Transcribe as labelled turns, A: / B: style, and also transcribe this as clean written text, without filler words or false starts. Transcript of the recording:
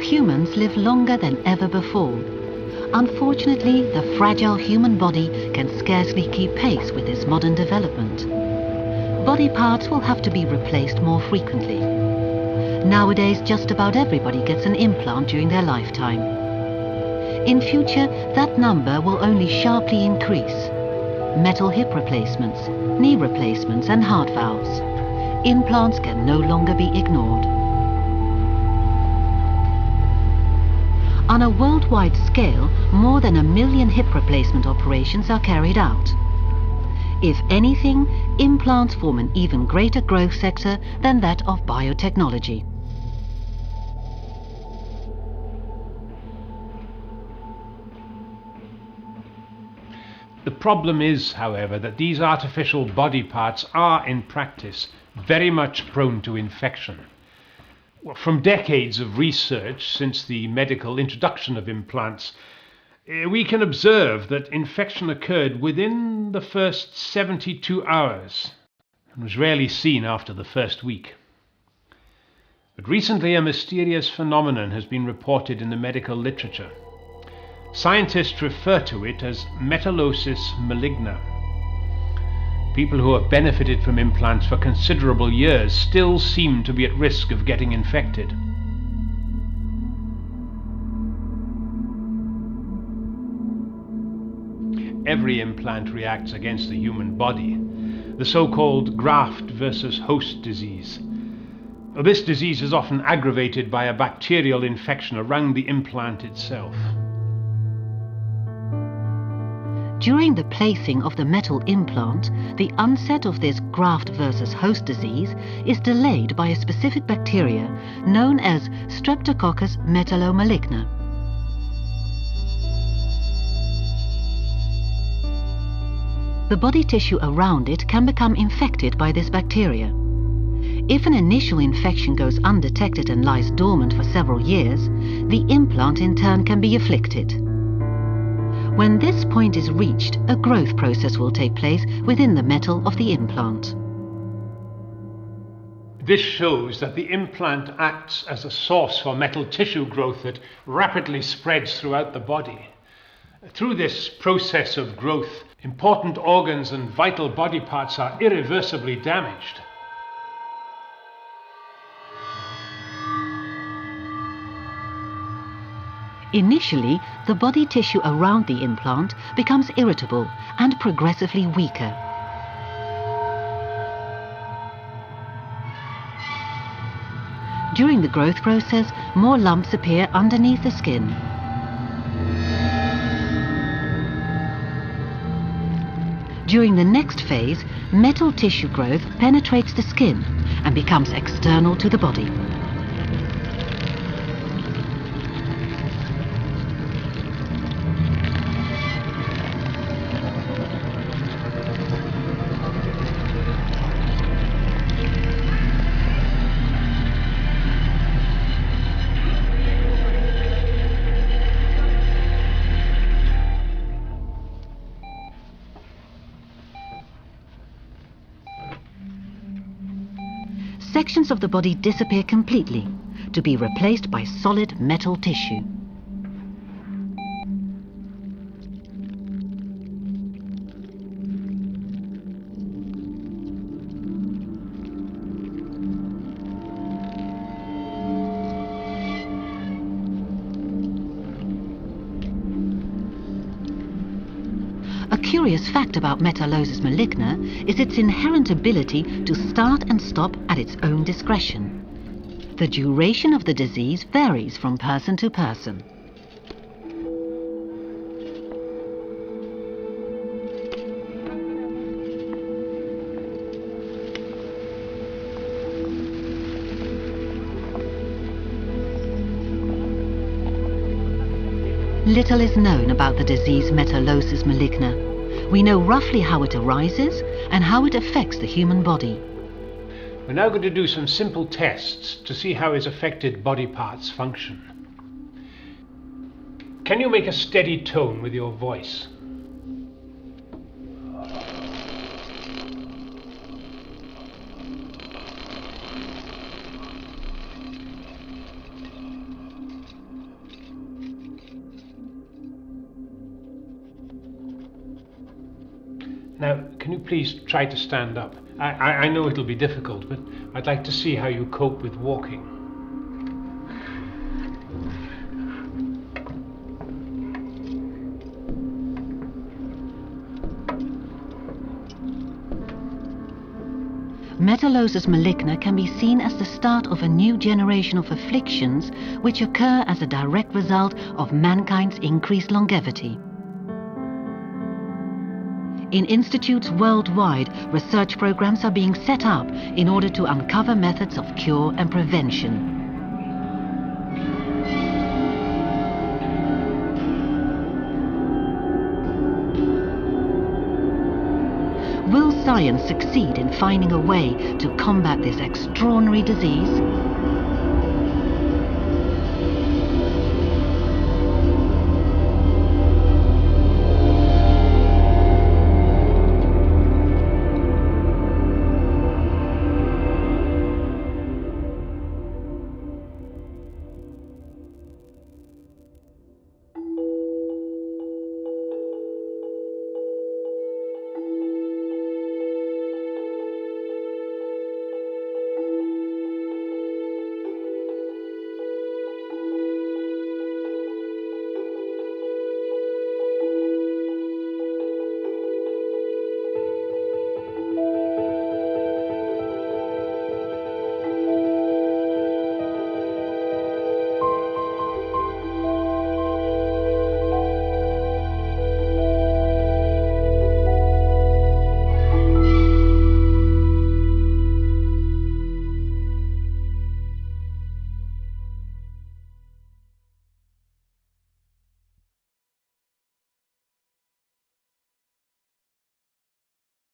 A: humans live longer than ever before. Unfortunately, the fragile human body can scarcely keep pace with this modern development. Body parts will have to be replaced more frequently. Nowadays, just about everybody gets an implant during their lifetime. In future, that number will only sharply increase. Metal hip replacements, knee replacements and heart valves. Implants can no longer be ignored. On a worldwide scale, more than 1 million hip replacement operations are carried out. If anything, implants form an even greater growth sector than that of biotechnology.
B: The problem is, however, that these artificial body parts are, in practice, very much prone to infection. From decades of research since the medical introduction of implants, we can observe that infection occurred within the first 72 hours and was rarely seen after the first week. But recently a mysterious phenomenon has been reported in the medical literature. Scientists refer to it as Metalosis Maligna. People who have benefited from implants for considerable years still seem to be at risk of getting infected. Every implant reacts against the human body, the so-called graft versus host disease. This disease is often aggravated by a bacterial infection around the implant itself.
A: During the placing of the metal implant, the onset of this graft versus host disease is delayed by a specific bacteria known as Streptococcus metallomaligna. The body tissue around it can become infected by this bacteria. If an initial infection goes undetected and lies dormant for several years, the implant in turn can be afflicted. When this point is reached, a growth process will take place within the metal of the implant.
B: This shows that the implant acts as a source for metal tissue growth that rapidly spreads throughout the body. Through this process of growth, important organs and vital body parts are irreversibly damaged.
A: Initially, the body tissue around the implant becomes irritable and progressively weaker. During the growth process, more lumps appear underneath the skin. During the next phase, metal tissue growth penetrates the skin and becomes external to the body. Sections of the body disappear completely, to be replaced by solid metal tissue. A curious fact about Metalosis Maligna is its inherent ability to start and stop at its own discretion. The duration of the disease varies from person to person. Little is known about the disease Metalosis Maligna. We know roughly how it arises and how it affects the human body.
B: We're now going to do some simple tests to see how its affected body parts function. Can you make a steady tone with your voice? Now, can you please try to stand up? I know it'll be difficult, but I'd like to see how you cope with walking.
A: Metalosis Maligna can be seen as the start of a new generation of afflictions which occur as a direct result of mankind's increased longevity. In institutes worldwide, research programs are being set up in order to uncover methods of cure and prevention. Will science succeed in finding a way to combat this extraordinary disease?